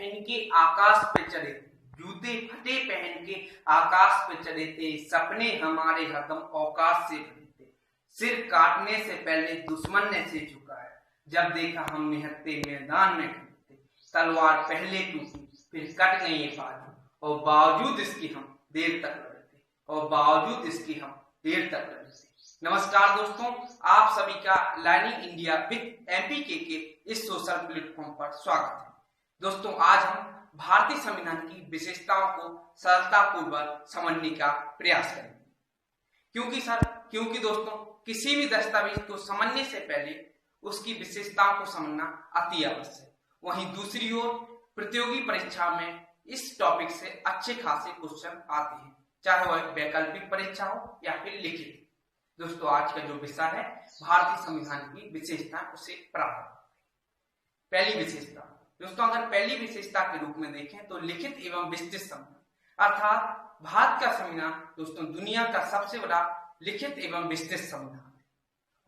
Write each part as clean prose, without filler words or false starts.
पहन के आकाश पे चढ़े थे, जूते फटे पहन के आकाश पे चढ़े थे, सपने हमारे हरदम औकाश से भरे थे। सिर काटने से पहले दुश्मन ने सिर झुकाया, जब देखा हम निहत्थे मैदान में खड़े थे। तलवार पहले टूटी फिर कट गई ये बाजू, और बावजूद इसकी हम देर तक लड़े थे, और बावजूद इसकी हम देर तक लड़े थे। नमस्कार दोस्तों, आप सभी का लर्निंग इंडिया विद एमपीके के इस सोशल प्लेटफॉर्म पर स्वागत है। दोस्तों, आज हम भारतीय संविधान की विशेषताओं को सरलतापूर्वक समझने का प्रयास करेंगे। क्योंकि दोस्तों, किसी भी दस्तावेज को समझने से पहले उसकी विशेषताओं को समझना अति आवश्यक है। वहीं दूसरी ओर प्रतियोगी परीक्षा में इस टॉपिक से अच्छे खासे क्वेश्चन आते हैं, चाहे वह वैकल्पिक परीक्षा हो या फिर लिखित। दोस्तों, आज का जो विषय है भारतीय संविधान की विशेषता, उसे प्रारंभ। पहली विशेषता दोस्तों, अगर पहली विशेषता के रूप में देखें तो लिखित एवं विस्तृत संविधान, अर्थात भारत का संविधान दोस्तों दुनिया का सबसे बड़ा लिखित एवं विस्तृत संविधान है।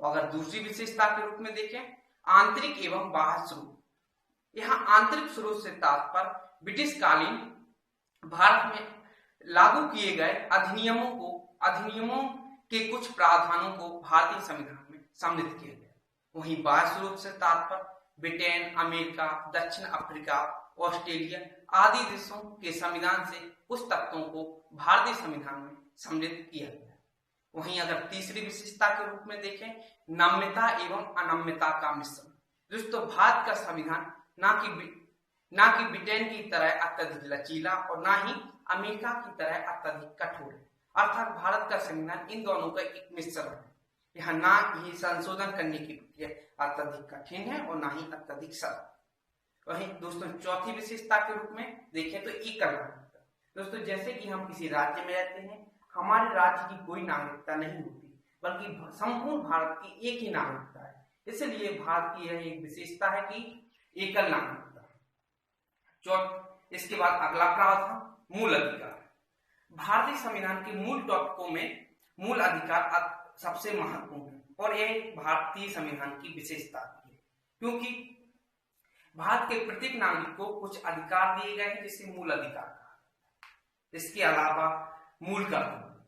और अगर दूसरी विशेषता के रूप में देखें आंतरिक एवं बाह्य स्रोत, यहाँ आंतरिक स्रोत से तात्पर्य ब्रिटिश कालीन भारत में लागू किए गए अधिनियमों के कुछ प्रावधानों को भारतीय संविधान में सम्मिलित किया गया। वहीं बाह्य स्रोत से तात्पर्य ब्रिटेन, अमेरिका, दक्षिण अफ्रीका, ऑस्ट्रेलिया आदि देशों के संविधान से कुछ तत्वों को भारतीय संविधान में सम्मिलित किया गया। वहीं अगर तीसरी विशेषता के रूप में देखें नम्यता एवं अनम्यता का मिश्रण। दोस्तों, भारत का संविधान ना कि ब्रिटेन की तरह अत्यधिक लचीला और ना ही अमेरिका की तरह अत्यधिक कठोर है, अर्थात भारत का संविधान इन दोनों का एक मिश्रण है। यहाँ ना ही संशोधन करने की प्रक्रिया अत्यधिक कठिन है और ना ही अत्यधिक सरल। वहीं दोस्तों चौथी विशेषता के रूप में देखें तो एकल नागरिकता। दोस्तों, जैसे कि हम किसी राज्य में रहते हैं, हमारे राज्य की कोई नागरिकता नहीं होती, बल्कि संपूर्ण भारत की एक ही नागरिकता है। इसलिए भारत की यह एक विशेषता है कि एकल नागरिकता। इसके बाद अगला प्रावधान मूल अधिकार। भारतीय संविधान के मूल टॉपिकों में मूल अधिकार सबसे महत्वपूर्ण है और यह भारतीय संविधान की विशेषता है, क्योंकि भारत के प्रत्येक नागरिक को कुछ अधिकार दिए गए हैं, जिसे मूल अधिकार कहा जाता है। इसके अलावा मूल कर्तव्य।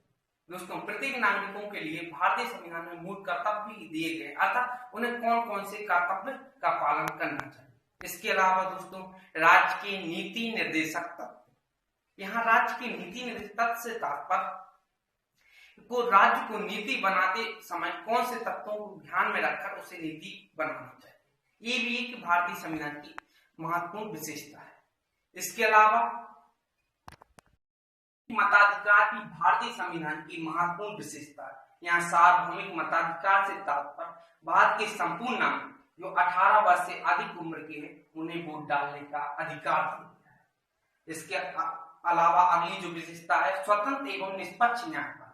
दोस्तों, प्रत्येक नागरिकों के लिए भारतीय संविधान में मूल कर्तव्य भी दिए गए, अर्थात उन्हें कौन कौन से कर्तव्य का पालन करना चाहिए। इसके अलावा दोस्तों राज्य के नीति निर्देशक तत्व। यहाँ राज्य के नीति निर्देशक तत्व से तात्पर्य को राज्य को नीति बनाते समय कौन से तत्वों को ध्यान में रखकर उसे नीति बनाना चाहिए। ये भी एक भारतीय संविधान की महत्वपूर्ण विशेषता है। इसके अलावा मताधिकार भी भारतीय संविधान की महत्वपूर्ण विशेषता है। यहाँ सार्वभौमिक मताधिकार से तात्पर्य भारत के संपूर्ण नागरिक जो 18 वर्ष से अधिक उम्र के हैं, उन्हें वोट डालने का अधिकार दिया गया है। इसके अलावा अगली जो विशेषता है स्वतंत्र एवं निष्पक्ष न्यायपालिका,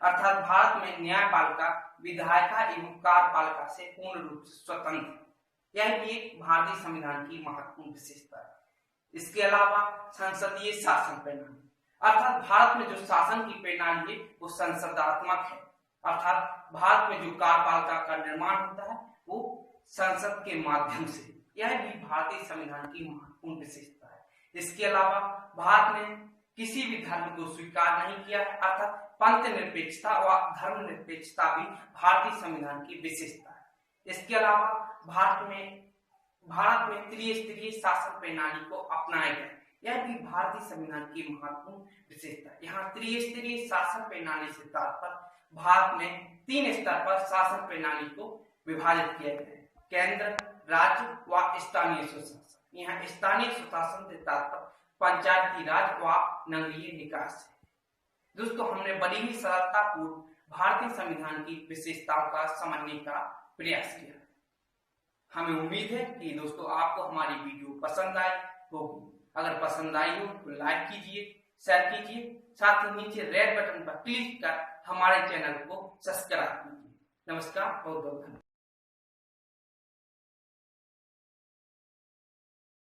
अर्थात भारत में न्यायपालिका विधायिका एवं कार्यपालिका से पूर्ण रूप से स्वतंत्र। यह भी एक भारतीय संविधान की महत्वपूर्ण विशेषता है। इसके अलावा संसदीय शासन प्रणाली, अर्थात भारत में जो शासन की प्रणाली है वो संसदात्मक है, अर्थात भारत में जो कार्यपालिका का निर्माण होता है वो संसद के माध्यम से। यह भी भारतीय संविधान की महत्वपूर्ण विशेषता है। इसके अलावा भारत ने किसी भी धर्म को स्वीकार नहीं किया है, अर्थात पंथ निरपेक्षता व धर्म निरपेक्षता भी भारतीय संविधान की विशेषता है। इसके अलावा भारत में त्रिस्तरीय शासन प्रणाली को अपनाया गया, यह भी भारतीय संविधान की महत्वपूर्ण विशेषता है। यहाँ त्रिस्तरीय शासन प्रणाली से तात्पर्य भारत में 3 स्तर पर शासन प्रणाली को विभाजित किया गया है, केंद्र, राज्य व स्थानीय स्वशासन। यहाँ स्थानीय स्वशासन से तात्पर्य पंचायती राज व नगरीय निकाय है। दोस्तों, हमने बड़ी ही सरलता पूर्व भारतीय संविधान की विशेषताओं का समझने का प्रयास किया। हमें उम्मीद है कि दोस्तों आपको हमारी वीडियो पसंद आई होगी। अगर पसंद आई हो तो लाइक कीजिए, शेयर कीजिए, साथ ही नीचे रेड बटन पर क्लिक कर हमारे चैनल को सब्सक्राइब कीजिए। नमस्कार, बहुत बहुत धन्यवाद।